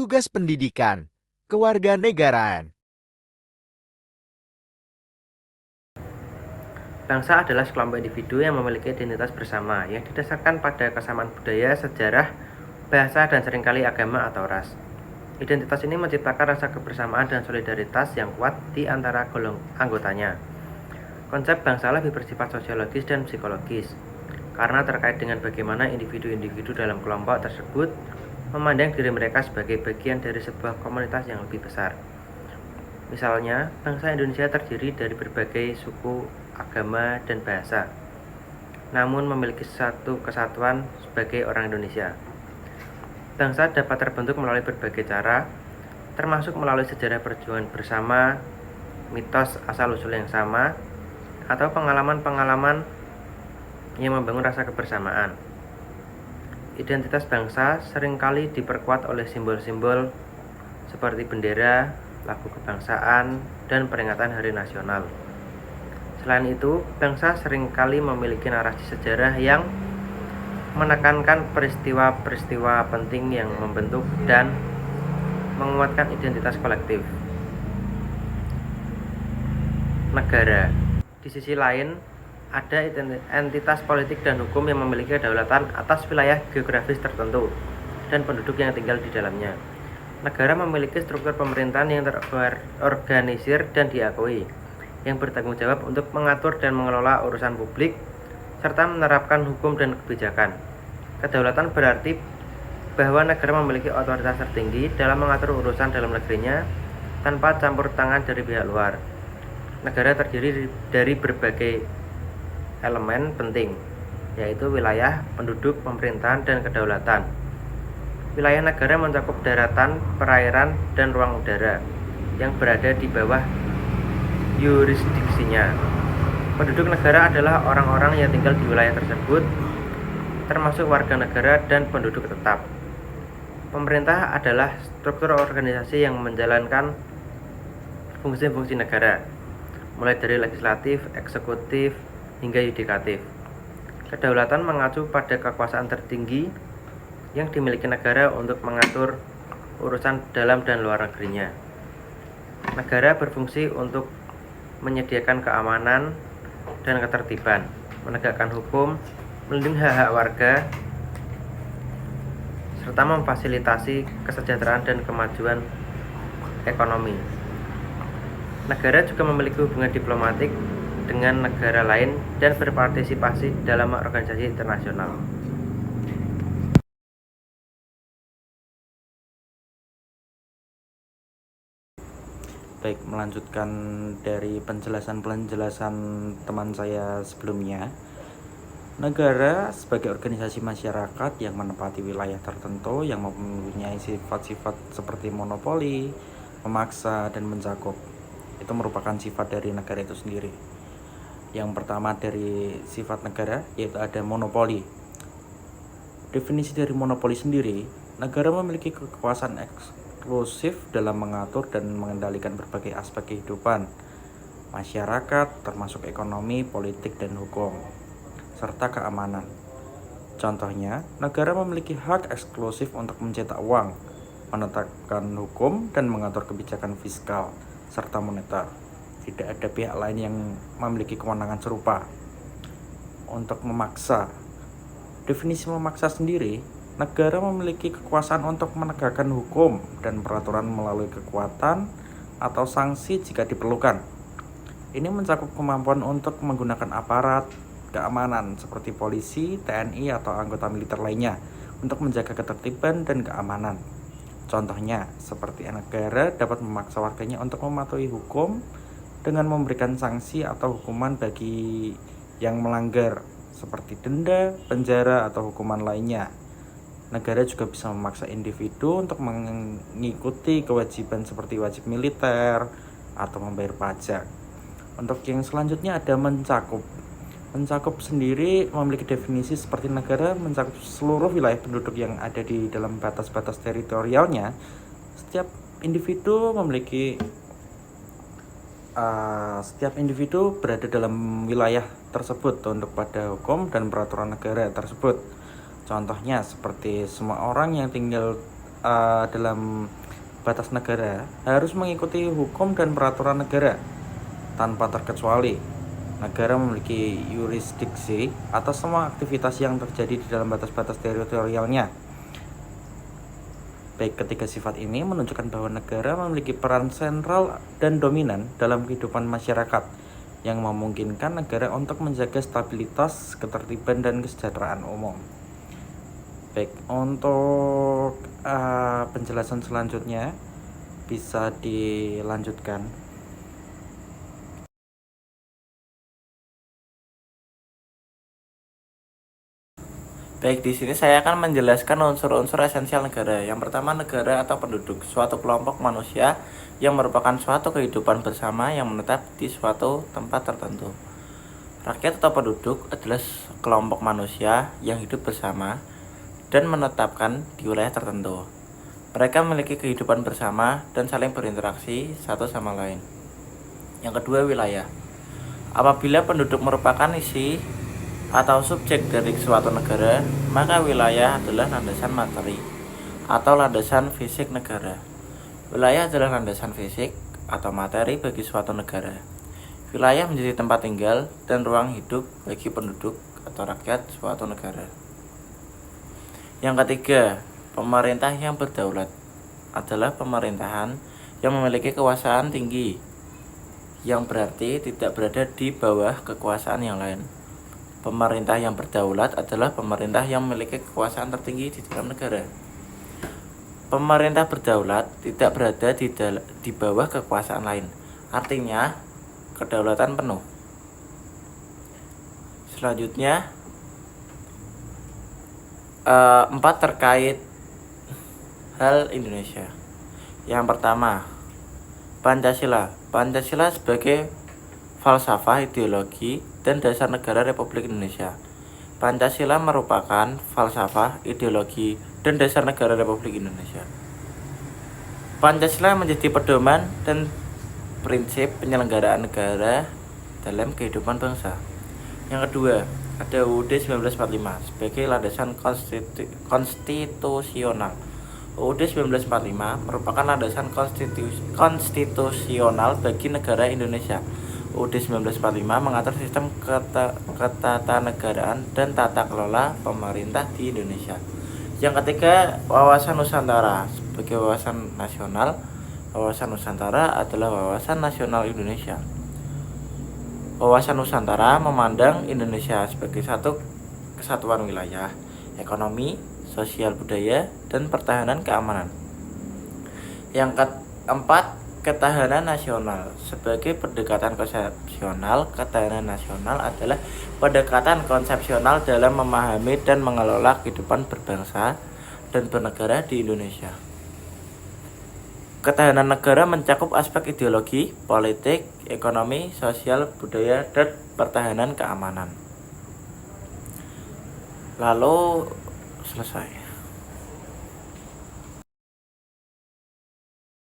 tugas pendidikan, kewarganegaraan. Bangsa adalah sekelompok individu yang memiliki identitas bersama yang didasarkan pada kesamaan budaya, sejarah, bahasa, dan seringkali agama atau ras. Identitas ini menciptakan rasa kebersamaan dan solidaritas yang kuat di antara anggotanya. Konsep bangsa lebih bersifat sosiologis dan psikologis, karena terkait dengan bagaimana individu-individu dalam kelompok tersebut memandang diri mereka sebagai bagian dari sebuah komunitas yang lebih besar. Misalnya, bangsa Indonesia terdiri dari berbagai suku, agama, dan bahasa, namun memiliki satu kesatuan sebagai orang Indonesia. Bangsa dapat terbentuk melalui berbagai cara, termasuk melalui sejarah perjuangan bersama, mitos asal-usul yang sama, atau pengalaman-pengalaman yang membangun rasa kebersamaan. Identitas bangsa seringkali diperkuat oleh simbol-simbol seperti bendera, lagu kebangsaan, dan peringatan hari nasional. Selain itu, bangsa seringkali memiliki narasi sejarah yang menekankan peristiwa-peristiwa penting yang membentuk dan menguatkan identitas kolektif. Negara. Di sisi lain, ada entitas politik dan hukum yang memiliki kedaulatan atas wilayah geografis tertentu dan penduduk yang tinggal di dalamnya. Negara memiliki struktur pemerintahan yang terorganisir dan diakui, yang bertanggung jawab untuk mengatur dan mengelola urusan publik, serta menerapkan hukum dan kebijakan. Kedaulatan berarti bahwa negara memiliki otoritas tertinggi dalam mengatur urusan dalam negerinya tanpa campur tangan dari pihak luar. Negara terdiri dari berbagai elemen penting, yaitu wilayah, penduduk, pemerintahan, dan kedaulatan. Wilayah negara mencakup daratan, perairan, dan ruang udara yang berada di bawah yurisdiksinya. Penduduk negara adalah orang-orang yang tinggal di wilayah tersebut, termasuk warga negara dan penduduk tetap. Pemerintah adalah struktur organisasi yang menjalankan fungsi-fungsi negara, mulai dari legislatif, eksekutif, hingga yudikatif. Kedaulatan mengacu pada kekuasaan tertinggi yang dimiliki negara untuk mengatur urusan dalam dan luar negerinya. Negara berfungsi untuk menyediakan keamanan dan ketertiban, menegakkan hukum, melindungi hak-hak warga, serta memfasilitasi kesejahteraan dan kemajuan ekonomi. Negara juga memiliki hubungan diplomatik dengan negara lain dan berpartisipasi dalam organisasi internasional. Baik, melanjutkan dari penjelasan-penjelasan teman saya sebelumnya. Negara sebagai organisasi masyarakat yang menempati wilayah tertentu yang mempunyai sifat-sifat seperti monopoli, memaksa, dan mencakup. Itu merupakan sifat dari negara itu sendiri. Yang pertama dari sifat negara yaitu ada monopoli. Definisi dari monopoli sendiri, negara memiliki kekuasaan eksklusif dalam mengatur dan mengendalikan berbagai aspek kehidupan masyarakat, termasuk ekonomi, politik, dan hukum, serta keamanan. Contohnya, negara memiliki hak eksklusif untuk mencetak uang, menetapkan hukum, dan mengatur kebijakan fiskal, serta moneter. Tidak ada pihak lain yang memiliki kewenangan serupa. Untuk memaksa, definisi memaksa sendiri, negara memiliki kekuasaan untuk menegakkan hukum dan peraturan melalui kekuatan atau sanksi jika diperlukan. Ini mencakup kemampuan untuk menggunakan aparat keamanan seperti polisi, TNI, atau anggota militer lainnya untuk menjaga ketertiban dan keamanan. Contohnya, seperti negara dapat memaksa warganya untuk mematuhi hukum dengan memberikan sanksi atau hukuman bagi yang melanggar, seperti denda, penjara, atau hukuman lainnya. Negara juga bisa memaksa individu untuk mengikuti kewajiban seperti wajib militer atau membayar pajak. Untuk yang selanjutnya ada mencakup. Mencakup sendiri memiliki definisi seperti negara mencakup seluruh wilayah penduduk yang ada di dalam batas-batas teritorialnya. Setiap individu berada dalam wilayah tersebut untuk pada hukum dan peraturan negara tersebut. Contohnya seperti semua orang yang tinggal dalam batas negara harus mengikuti hukum dan peraturan negara tanpa terkecuali. Negara memiliki yurisdiksi atas semua aktivitas yang terjadi di dalam batas-batas teritorialnya. Baik, ketiga sifat ini menunjukkan bahwa negara memiliki peran sentral dan dominan dalam kehidupan masyarakat yang memungkinkan negara untuk menjaga stabilitas, ketertiban, dan kesejahteraan umum. Baik, untuk penjelasan selanjutnya bisa dilanjutkan. Baik, di sini saya akan menjelaskan unsur-unsur esensial negara. Yang pertama, negara atau penduduk, suatu kelompok manusia yang merupakan suatu kehidupan bersama yang menetap di suatu tempat tertentu. Rakyat atau penduduk adalah kelompok manusia yang hidup bersama dan menetapkan di wilayah tertentu. Mereka memiliki kehidupan bersama dan saling berinteraksi satu sama lain. Yang kedua, wilayah. Apabila penduduk merupakan isi atau subjek dari suatu negara, maka wilayah adalah landasan materi atau landasan fisik negara. Wilayah adalah landasan fisik atau materi bagi suatu negara. Wilayah menjadi tempat tinggal dan ruang hidup bagi penduduk atau rakyat suatu negara. Yang ketiga, pemerintah yang berdaulat adalah pemerintahan yang memiliki kekuasaan tinggi, yang berarti tidak berada di bawah kekuasaan yang lain. Pemerintah yang berdaulat adalah pemerintah yang memiliki kekuasaan tertinggi di dalam negara. Pemerintah berdaulat tidak berada di bawah kekuasaan lain. Artinya, kedaulatan penuh. Selanjutnya, 4 terkait hal Indonesia. Yang pertama, Pancasila. Pancasila sebagai falsafah, ideologi, dan dasar negara Republik Indonesia. Pancasila merupakan falsafah, ideologi, dan dasar negara Republik Indonesia. Pancasila menjadi pedoman dan prinsip penyelenggaraan negara dalam kehidupan bangsa. Yang kedua, ada UUD 1945 sebagai landasan konstitusional. UUD 1945 merupakan landasan konstitusional bagi negara Indonesia. UUD 1945 mengatur sistem ketatanegaraan dan tata kelola pemerintah di Indonesia. Yang ketiga, wawasan Nusantara sebagai wawasan nasional. Wawasan Nusantara adalah wawasan nasional Indonesia. Wawasan Nusantara memandang Indonesia sebagai satu kesatuan wilayah, ekonomi, sosial, budaya, dan pertahanan keamanan. Yang keempat, ketahanan nasional sebagai pendekatan konsepsional. Ketahanan nasional adalah pendekatan konsepsional dalam memahami dan mengelola kehidupan berbangsa dan bernegara di Indonesia. Ketahanan negara mencakup aspek ideologi, politik, ekonomi, sosial, budaya, dan pertahanan keamanan. Lalu selesai.